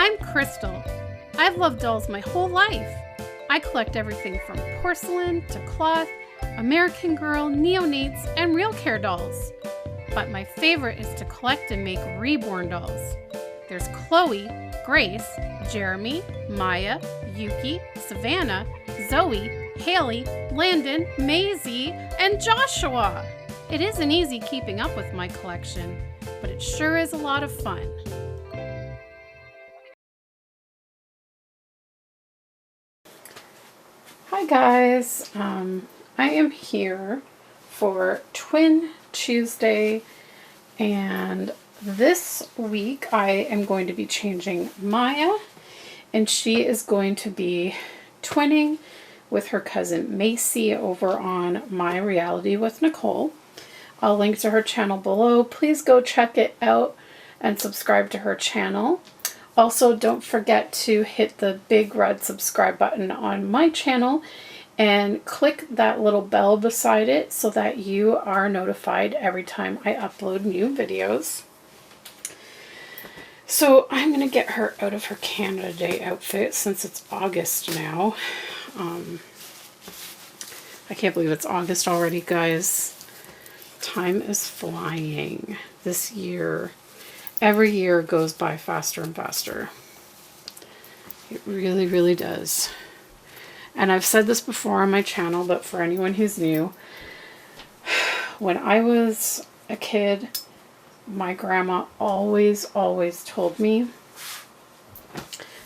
I'm Krystle. I've loved dolls my whole life. I collect everything from porcelain to cloth, American Girl, neonates, and real care dolls. But my favorite is to collect and make reborn dolls. There's Chloe, Grace, Jeremy, Maya, Yuki, Savannah, Zoe, Haley, Landon, Maisie, and Joshua. It isn't easy keeping up with my collection, but it sure is a lot of fun. Hi guys, I am here for Twin Tuesday, and this week I am going to be changing Maya, and she is going to be twinning with her cousin Macy over on My Reality with Nicole. I'll link to her channel below. Please go check it out and subscribe to her channel. Also, don't forget to hit the big red subscribe button on my channel and click that little bell beside it so that you are notified every time I upload new videos. So I'm going to get her out of her Canada Day outfit since it's August now. I can't believe it's August already, guys. Time is flying this year. Every year goes by faster and faster. It really, really does. And I've said this before on my channel, but for anyone who's new, when I was a kid, my grandma always told me,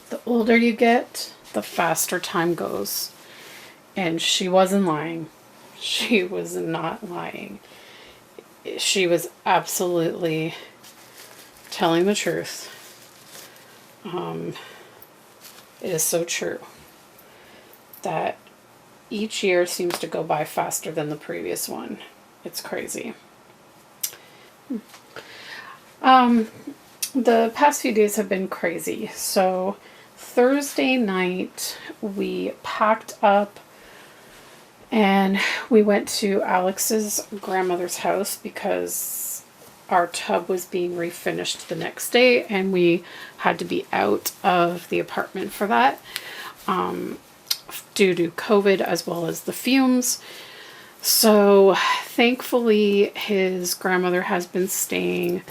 the older you get, the faster time goes. And she wasn't lying. She was not lying. She was absolutely telling the truth. It is so true that each year seems to go by faster than the previous one. It's crazy. The past few days have been crazy. So Thursday night we packed up and we went to Alex's grandmother's house because our tub was being refinished the next day and we had to be out of the apartment for that due to COVID as well as the fumes. So thankfully his grandmother has been staying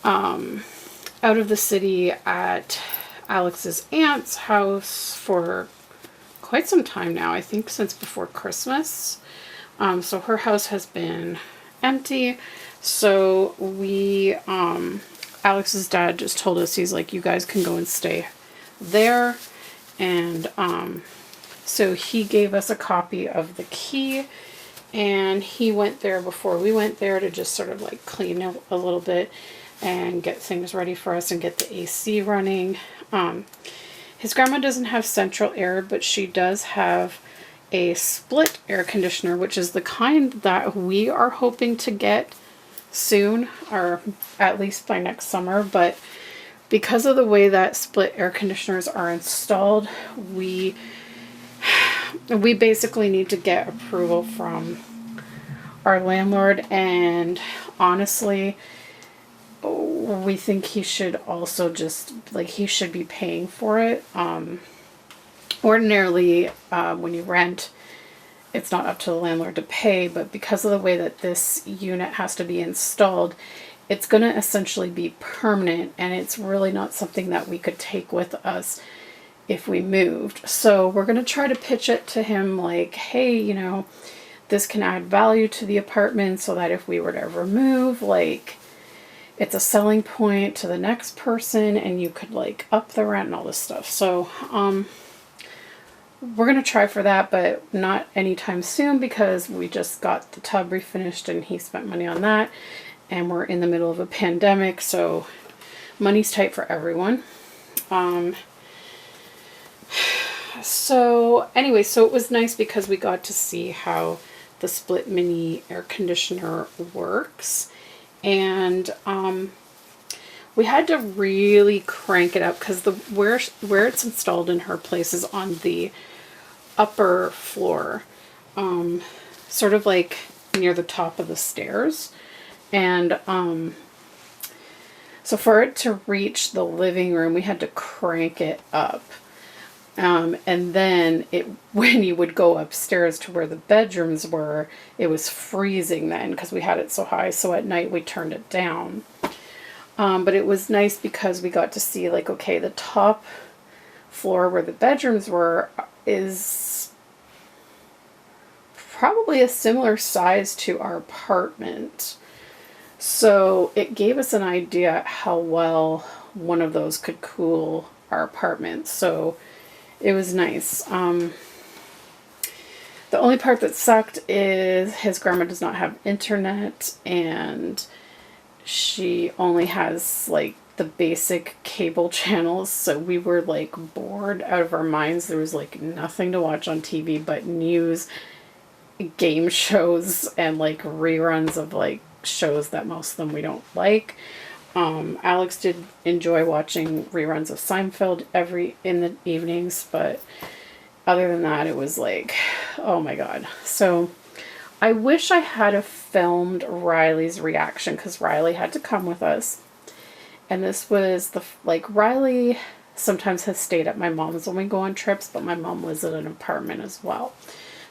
out of the city at Alex's aunt's house for quite some time now. I think since before Christmas. So her house has been empty. So we, Alex's dad just told us, he's like, you guys can go and stay there. And so he gave us a copy of the key, and he went there before we went there to just sort of like clean a little bit and get things ready for us and get the AC running. His grandma doesn't have central air, but she does have a split air conditioner, which is the kind that we are hoping to get soon, or at least by next summer. But because of the way that split air conditioners are installed, we basically need to get approval from our landlord, and honestly we think he should also just, like, he should be paying for it. Ordinarily, when you rent, it's not up to the landlord to pay, but because of the way that this unit has to be installed, it's going to essentially be permanent, and it's really not something that we could take with us if we moved. So we're going to try to pitch it to him like, hey, you know, this can add value to the apartment so that if we were to ever move, like, it's a selling point to the next person and you could like up the rent and all this stuff. So we're going to try for that, but not anytime soon because we just got the tub refinished and he spent money on that, and we're in the middle of a pandemic, so money's tight for everyone. So anyway, so it was nice because we got to see how the split mini air conditioner works. And we had to really crank it up because the where it's installed in her place is on the upper floor, sort of like near the top of the stairs. And So for it to reach the living room, we had to crank it up. And then when you would go upstairs to where the bedrooms were, it was freezing then because we had it so high. So at night we turned it down. But it was nice because we got to see, like, okay, the top floor where the bedrooms were is probably a similar size to our apartment. So it gave us an idea how well one of those could cool our apartment. So it was nice. The only part that sucked is his grandma does not have internet, and she only has like the basic cable channels. So we were like bored out of our minds. There was like nothing to watch on TV but news, game shows, and like reruns of like shows that most of them we don't like. Alex did enjoy watching reruns of Seinfeld in the evenings, but other than that, it was like, oh my God. So I wish I had filmed Riley's reaction, because Riley had to come with us. And this was Riley sometimes has stayed at my mom's when we go on trips, but my mom lives in an apartment as well.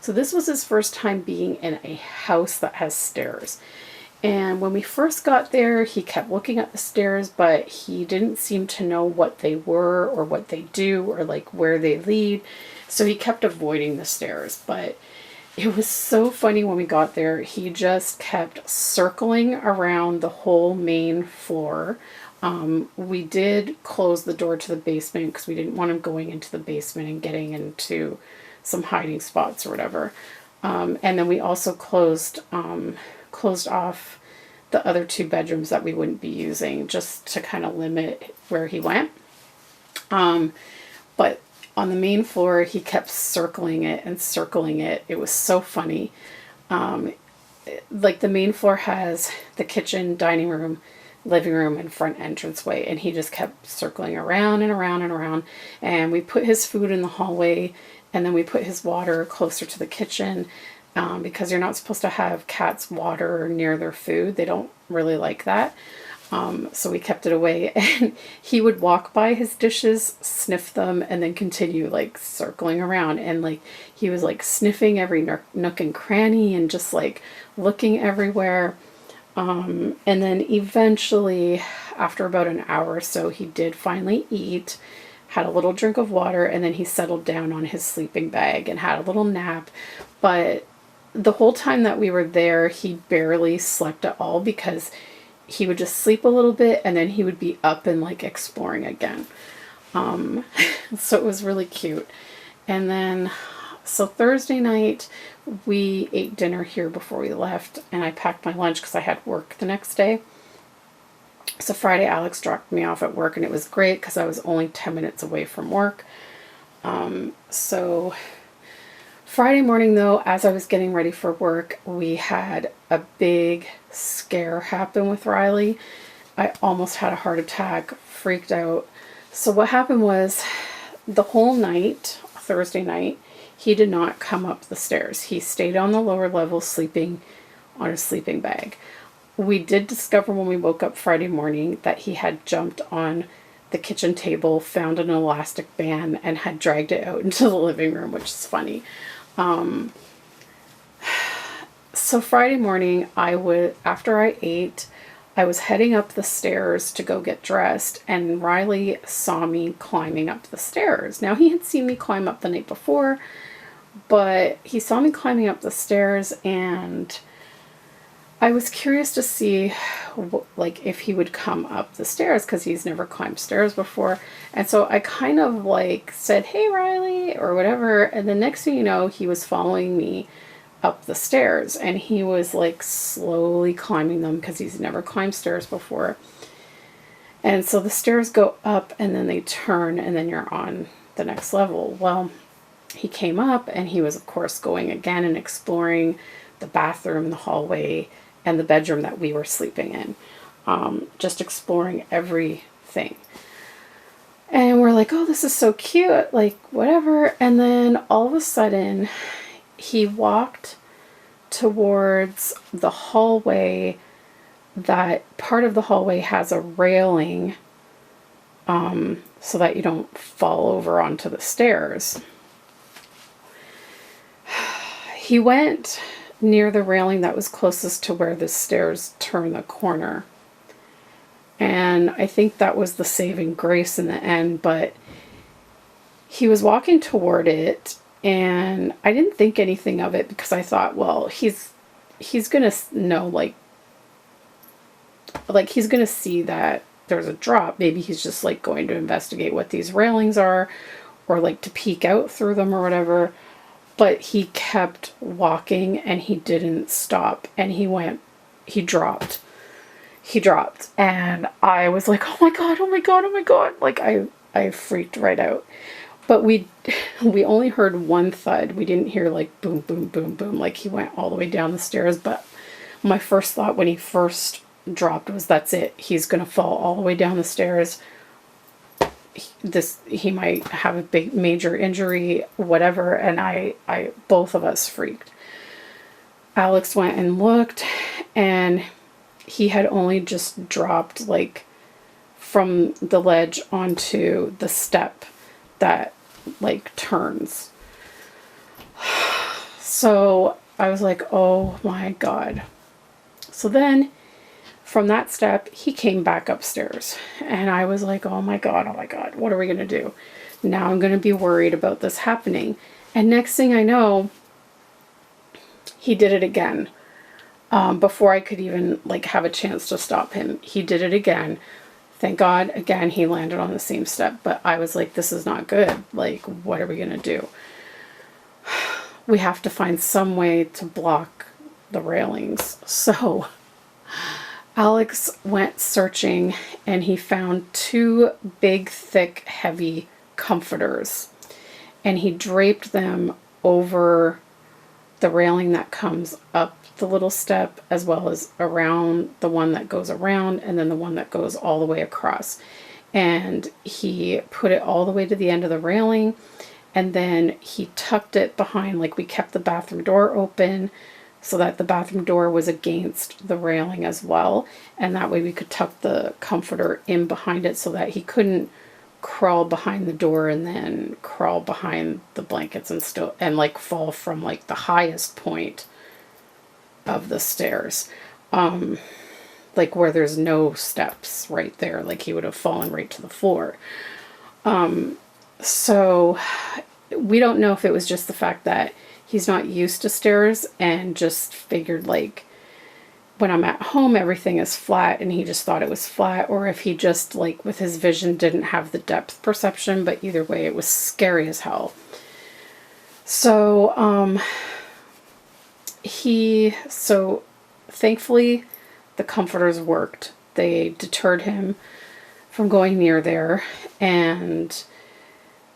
So this was his first time being in a house that has stairs. And when we first got there, he kept looking at the stairs, but he didn't seem to know what they were or what they do or like where they lead. So he kept avoiding the stairs. But it was so funny when we got there. He just kept circling around the whole main floor. We did close the door to the basement because we didn't want him going into the basement and getting into some hiding spots or whatever. And then we also closed off the other 2 bedrooms that we wouldn't be using, just to kind of limit where he went. But on the main floor, he kept circling it and circling it. It was so funny. Like the main floor has the kitchen, dining room, living room, and front entranceway, and he just kept circling around and around and around. And we put his food in the hallway, and then we put his water closer to the kitchen, because you're not supposed to have cats water near their food. They don't really like that. So we kept it away, and he would walk by his dishes, sniff them, and then continue like circling around. And like he was like sniffing every nook and cranny and just like looking everywhere. And then eventually, after about an hour or so, he did finally eat, had a little drink of water, and then he settled down on his sleeping bag and had a little nap. But the whole time that we were there, he barely slept at all, because he would just sleep a little bit and then he would be up and like exploring again. So it was really cute. And then, so Thursday night, we ate dinner here before we left, and I packed my lunch because I had work the next day. So Friday, Alex dropped me off at work, and it was great because I was only 10 minutes away from work. So Friday morning, though, as I was getting ready for work, we had a big scare happen with Riley. I almost had a heart attack, freaked out. So what happened was, the whole night, Thursday night, he did not come up the stairs. He stayed on the lower level sleeping on a sleeping bag. We did discover when we woke up Friday morning that he had jumped on the kitchen table, found an elastic band, and had dragged it out into the living room, which is funny. So Friday morning, after I ate, I was heading up the stairs to go get dressed, and Riley saw me climbing up the stairs. Now, he had seen me climb up the night before, but he saw me climbing up the stairs, and I was curious to see like if he would come up the stairs, because he's never climbed stairs before. And so I kind of like said, "Hey, Riley," or whatever. And the next thing you know, he was following me up the stairs, and he was like slowly climbing them because he's never climbed stairs before. And so the stairs go up and then they turn, and then you're on the next level. Well, he came up, and he was of course going again and exploring the bathroom, the hallway, and the bedroom that we were sleeping in. Just exploring everything. And we're like, "Oh, this is so cute," like whatever. And then all of a sudden, he walked towards the hallway that part of the hallway has a railing so that you don't fall over onto the stairs. He went near the railing that was closest to where the stairs turn the corner. And I think that was the saving grace in the end, but he was walking toward it, and I didn't think anything of it because I thought, well, he's going to know, like he's going to see that there's a drop. Maybe he's just like going to investigate what these railings are, or like to peek out through them or whatever. But he kept walking and he didn't stop, and he dropped. And I was like, oh my God, oh my God, oh my God. Like I freaked right out. But we only heard one thud. We didn't hear like boom, boom, boom, boom. Like he went all the way down the stairs. But my first thought when he first dropped was, that's it. He's going to fall all the way down the stairs. He might have a big major injury, whatever. And I both of us freaked. Alex went and looked, and he had only just dropped like from the ledge onto the step that like turns. So I was like, oh my God. So then from that step, he came back upstairs, and I was like, oh my God, what are we going to do? Now I'm going to be worried about this happening. And next thing I know, he did it again. Before I could even like have a chance to stop him, he did it again. Thank God, again, he landed on the same step, but I was like, this is not good. Like, what are we going to do? We have to find some way to block the railings. So Alex went searching, and he found 2 big, thick, heavy comforters, and he draped them over the railing that comes up the little step, as well as around the one that goes around, and then the one that goes all the way across. And he put it all the way to the end of the railing, and then he tucked it behind, like we kept the bathroom door open so that the bathroom door was against the railing as well, and that way we could tuck the comforter in behind it so that he couldn't crawl behind the door and then crawl behind the blankets and like fall from like the highest point of the stairs, like where there's no steps right there. Like he would have fallen right to the floor. So we don't know if it was just the fact that he's not used to stairs and just figured like when I'm at home everything is flat and he just thought it was flat, or if he just like with his vision didn't have the depth perception. But either way, it was scary as hell. So thankfully the comforters worked. They deterred him from going near there. And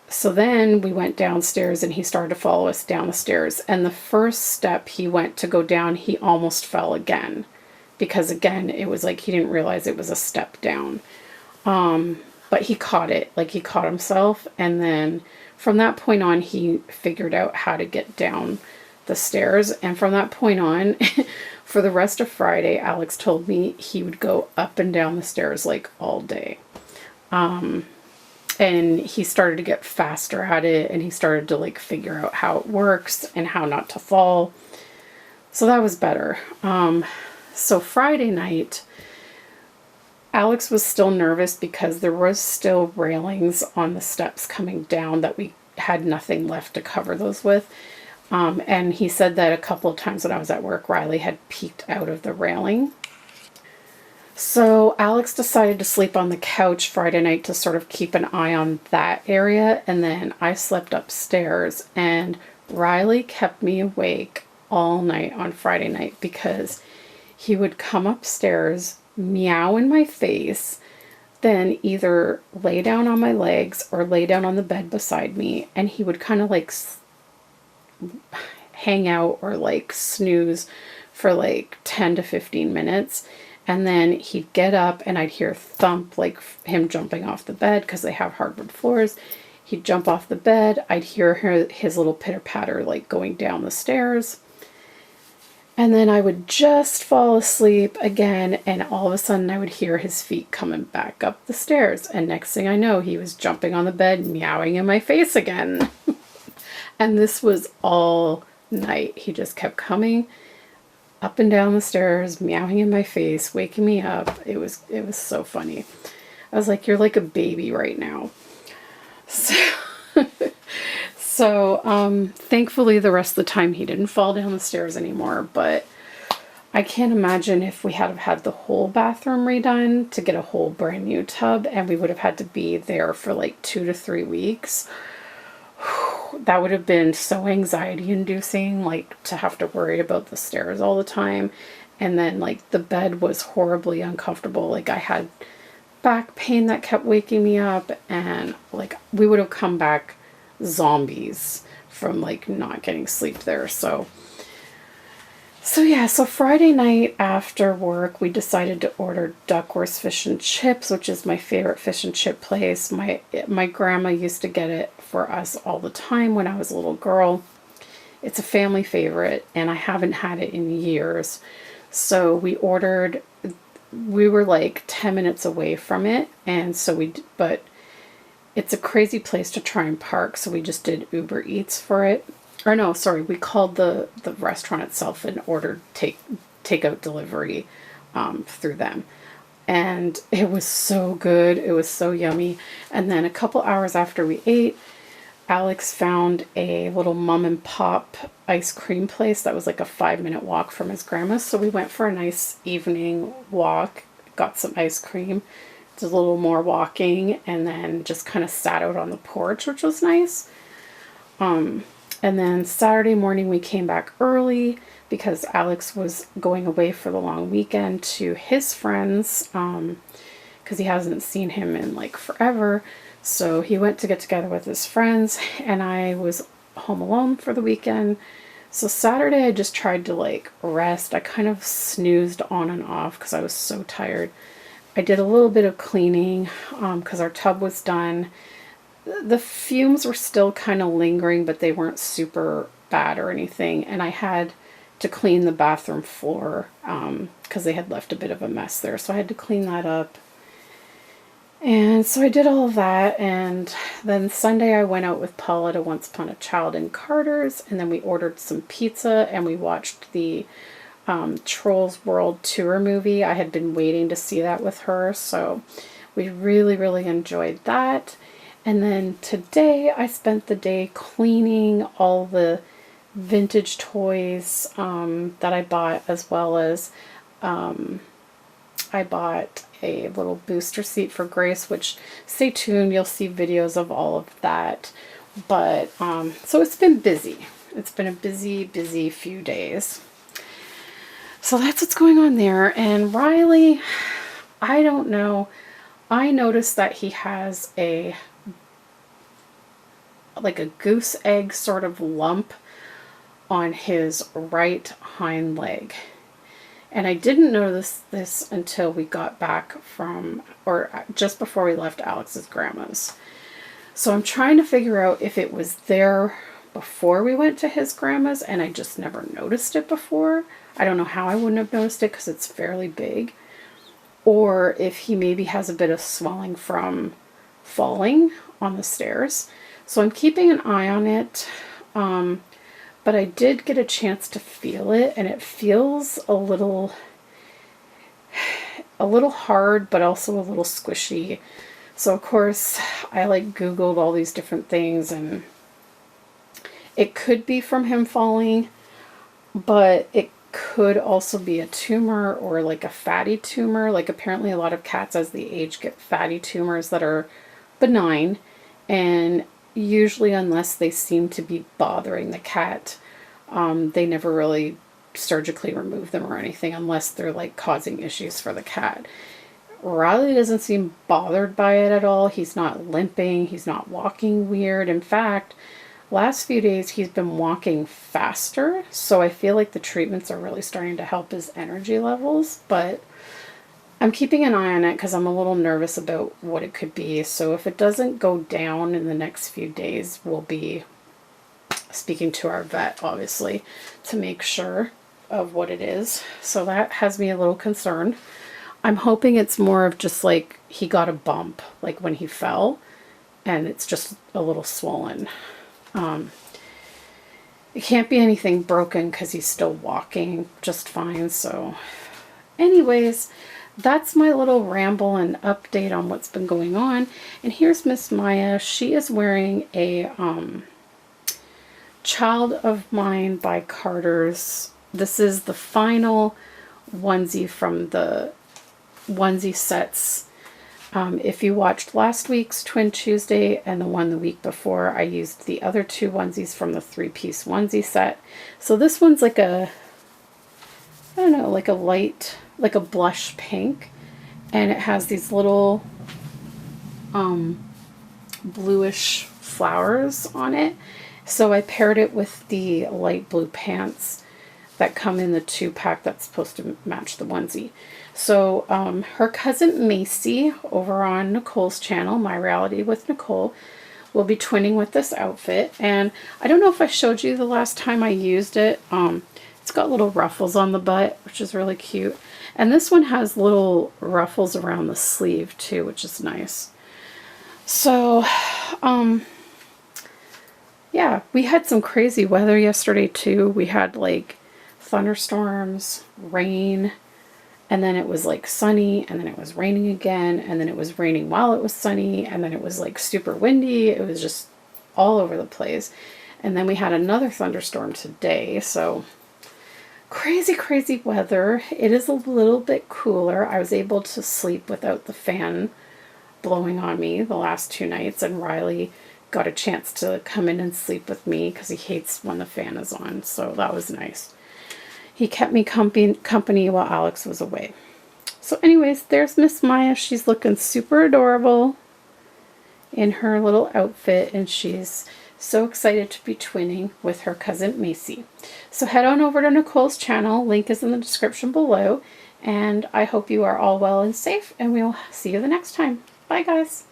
so then we went downstairs, and he started to follow us down the stairs. And the first step he went to go down, he almost fell again. Because again, it was like he didn't realize it was a step down. But he caught it, like he caught himself. And then from that point on, he figured out how to get down the stairs. And from that point on, for the rest of Friday, Alex told me he would go up and down the stairs like all day. And he started to get faster at it, and he started to like figure out how it works and how not to fall. So that was better. So Friday night, Alex was still nervous because there was still railings on the steps coming down that we had nothing left to cover those with. And he said that a couple of times when I was at work, Riley had peeked out of the railing. So Alex decided to sleep on the couch Friday night to sort of keep an eye on that area. And then I slept upstairs, and Riley kept me awake all night on Friday night because he would come upstairs, meow in my face, then either lay down on my legs or lay down on the bed beside me. And he would kind of like hang out or like snooze for like 10 to 15 minutes. And then he'd get up, and I'd hear thump, like him jumping off the bed because they have hardwood floors. He'd jump off the bed. I'd hear his little pitter patter, like going down the stairs. And then I would just fall asleep again, and all of a sudden I would hear his feet coming back up the stairs. And next thing I know, he was jumping on the bed, meowing in my face again. And this was all night. He just kept coming up and down the stairs, meowing in my face, waking me up. It was so funny. I was like, you're like a baby right now. So, thankfully the rest of the time he didn't fall down the stairs anymore, but I can't imagine if we had had the whole bathroom redone to get a whole brand new tub, and we would have had to be there for like 2 to 3 weeks. That would have been so anxiety inducing, like to have to worry about the stairs all the time. And then like the bed was horribly uncomfortable. Like I had back pain that kept waking me up, and like we would have come back zombies from like not getting sleep there. So yeah, so Friday night after work, we decided to order Duckworth's Fish and Chips, which is my favorite fish and chip place. My grandma used to get it for us all the time when I was a little girl. It's a family favorite, and I haven't had it in years. So we ordered, we were like 10 minutes away from it, and so but it's a crazy place to try and park, so we just did Uber Eats for it. Or no, sorry, we called the restaurant itself and ordered takeout delivery through them. And it was so good. It was so yummy. And then a couple hours after we ate, Alex found a little mom and pop ice cream place that was like a 5-minute walk from his grandma's. So we went for a nice evening walk, got some ice cream, did a little more walking, and then just kind of sat out on the porch, which was nice. And then Saturday morning we came back early because Alex was going away for the long weekend to his friends, because he hasn't seen him in like forever. So he went to get together with his friends, and I was home alone for the weekend. So Saturday I just tried to like rest. I kind of snoozed on and off because I was so tired. I did a little bit of cleaning because our tub was done. The fumes were still kind of lingering, but they weren't super bad or anything. And I had to clean the bathroom floor because they had left a bit of a mess there. So I had to clean that up. And so I did all of that. And then Sunday I went out with Paula to Once Upon a Child in Carter's. And then we ordered some pizza and we watched the Trolls World Tour movie. I had been waiting to see that with her. So we really, really enjoyed that. And then today I spent the day cleaning all the vintage toys that I bought, as well as I bought a little booster seat for Grace, which stay tuned, you'll see videos of all of that. But so it's been busy. It's been a busy few days. So that's what's going on there. And Riley, I don't know. I noticed that he has like a goose egg sort of lump on his right hind leg. And I didn't notice this until we got back from, or just before we left Alex's grandma's. So I'm trying to figure out if it was there before we went to his grandma's and I just never noticed it before. I don't know how I wouldn't have noticed it because it's fairly big. Or if he maybe has a bit of swelling from falling on the stairs. So I'm keeping an eye on it. But I did get a chance to feel it, and it feels a little hard, but also a little squishy. So of course I like Googled all these different things, and it could be from him falling, but it could also be a tumor or like a fatty tumor. Like apparently a lot of cats as they age get fatty tumors that are benign, and usually unless they seem to be bothering the cat, they never really surgically remove them or anything unless they're like causing issues for the cat. Riley doesn't seem bothered by it at all. He's not limping. He's not walking weird. In fact, last few days he's been walking faster, so I feel like the treatments are really starting to help his energy levels, but I'm keeping an eye on it because I'm a little nervous about what it could be. So if it doesn't go down in the next few days, we'll be speaking to our vet, obviously, to make sure. of what it is. So that has me a little concerned. I'm hoping it's more of just like he got a bump, like when he fell, and it's just a little swollen. It can't be anything broken because he's still walking just fine. So anyways, that's my little ramble and update on what's been going on. And here's Miss Maya. She is wearing a Child of Mine by Carter's. This is the final onesie from the onesie sets. If you watched last week's Twin Tuesday and the one the week before, I used the other two onesies from the 3-piece onesie set. So this one's like a, I don't know, like a light, like a blush pink. And it has these little bluish flowers on it. So I paired it with the light blue pants that come in the 2-pack that's supposed to match the onesie. So her cousin Macy over on Nicole's channel, My Reality with Nicole, will be twinning with this outfit. And I don't know if I showed you the last time I used it. It's got little ruffles on the butt, which is really cute. And this one has little ruffles around the sleeve too, which is nice. So, yeah, we had some crazy weather yesterday too. We had like thunderstorms, rain, and then it was like sunny, and then it was raining again, and then it was raining while it was sunny, and then it was like super windy. It was just all over the place. And then we had another thunderstorm today, so crazy, crazy weather. It is a little bit cooler. I was able to sleep without the fan blowing on me the last 2 nights, and Riley got a chance to come in and sleep with me because he hates when the fan is on, so that was nice. He kept me company while Alex was away. So anyways, there's Miss Maya. She's looking super adorable in her little outfit, and she's so excited to be twinning with her cousin Macy. So head on over to Nicole's channel. Link is in the description below. And I hope you are all well and safe, and we'll see you the next time. Bye, guys.